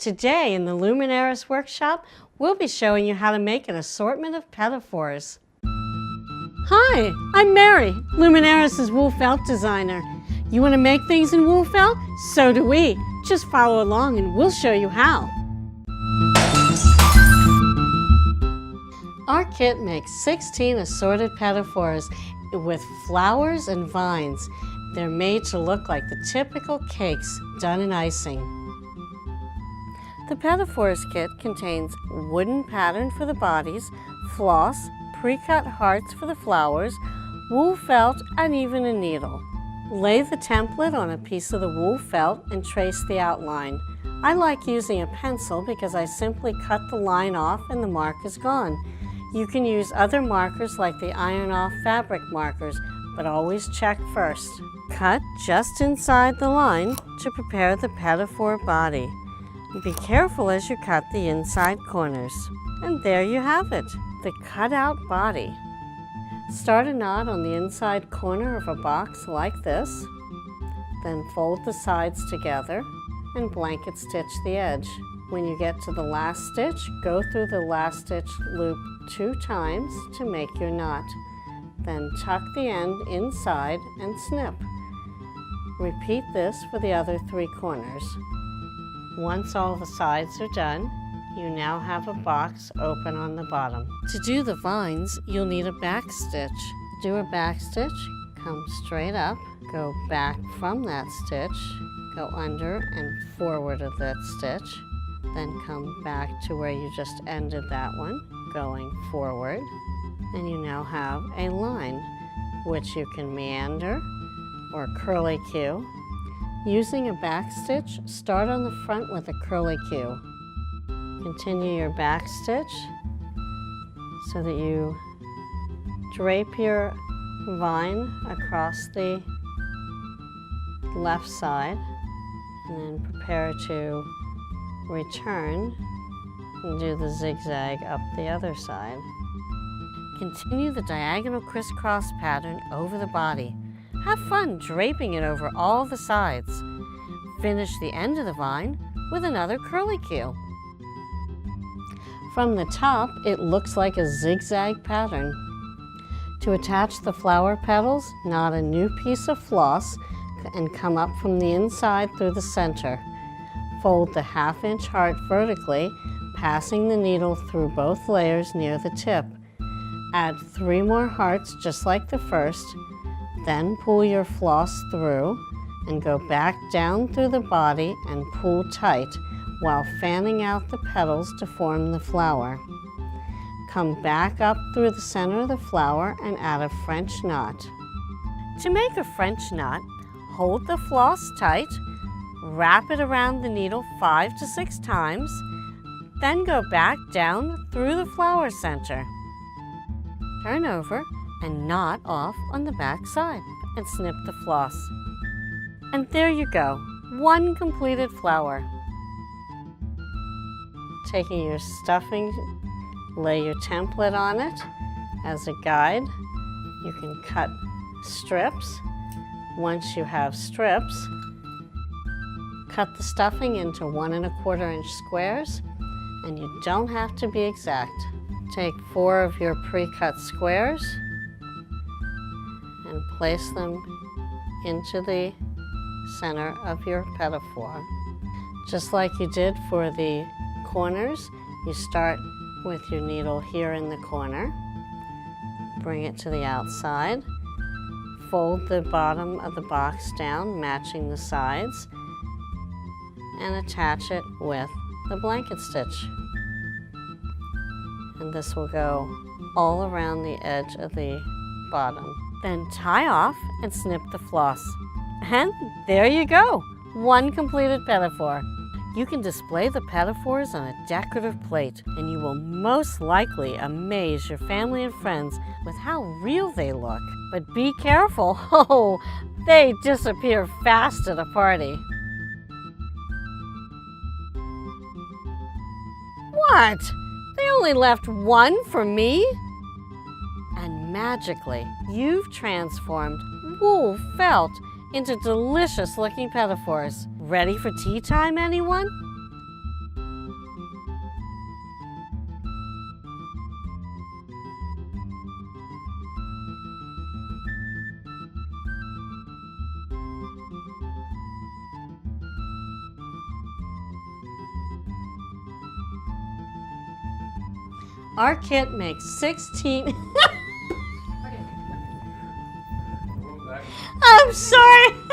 Today in the Luminaris workshop, we'll be showing you how to make an assortment of Petits Fours. Hi, I'm Mary, Luminaris' wool felt designer. You want to make things in wool felt? So do we. Just follow along and we'll show you how. Our kit makes 16 assorted Petits Fours with flowers and vines. They're made to look like the typical cakes done in icing. The Petits Fours kit contains wooden pattern for the bodies, floss, pre-cut hearts for the flowers, wool felt, and even a needle. Lay the template on a piece of the wool felt and trace the outline. I like using a pencil because I simply cut the line off and the mark is gone. You can use other markers like the iron-off fabric markers, but always check first. Cut just inside the line to prepare the Petits Fours body. Be careful as you cut the inside corners. And there you have it, the cutout body. Start a knot on the inside corner of a box like this, then fold the sides together and blanket stitch the edge. When you get to the last stitch, go through the last stitch loop 2 times to make your knot. Then tuck the end inside and snip. Repeat this for the other 3 corners. Once all the sides are done, you now have a box open on the bottom. To do the vines, you'll need a back stitch. To do a back stitch, come straight up, go back from that stitch, go under and forward of that stitch, then come back to where you just ended that one, going forward, and you now have a line, which you can meander or curly Q. Using a back stitch, start on the front with a curly Q. Continue your back stitch so that you drape your vine across the left side and then prepare to return and do the zigzag up the other side. Continue the diagonal crisscross pattern over the body. Have fun draping it over all the sides. Finish the end of the vine with another curly Q. From the top, it looks like a zigzag pattern. To attach the flower petals, knot a new piece of floss and come up from the inside through the center. Fold the 1/2-inch heart vertically, passing the needle through both layers near the tip. Add 3 more hearts just like the first, then pull your floss through and go back down through the body and pull tight while fanning out the petals to form the flower. Come back up through the center of the flower and add a French knot. To make a French knot, hold the floss tight, wrap it around the needle 5 to 6 times, then go back down through the flower center. Turn over and knot off on the back side and snip the floss. And there you go, 1 completed flower. Taking your stuffing, lay your template on it as a guide. You can cut strips. Once you have strips, cut the stuffing into 1 1/4-inch squares, and you don't have to be exact. Take 4 of your pre-cut squares and place them into the center of your Petits Fours. Just like you did for the corners, you start with your needle here in the corner, bring it to the outside, fold the bottom of the box down, matching the sides, and attach it with the blanket stitch. And this will go all around the edge of the bottom. Then tie off and snip the floss. And there you go, 1 completed Petits Fours. You can display the Petits Fours on a decorative plate, and you will most likely amaze your family and friends with how real they look. But be careful, oh, they disappear fast at a party. What? They only left 1 for me? And magically, you've transformed wool felt into delicious looking Petits Fours. Ready for tea time, anyone? Our kit makes 16. I'm sorry.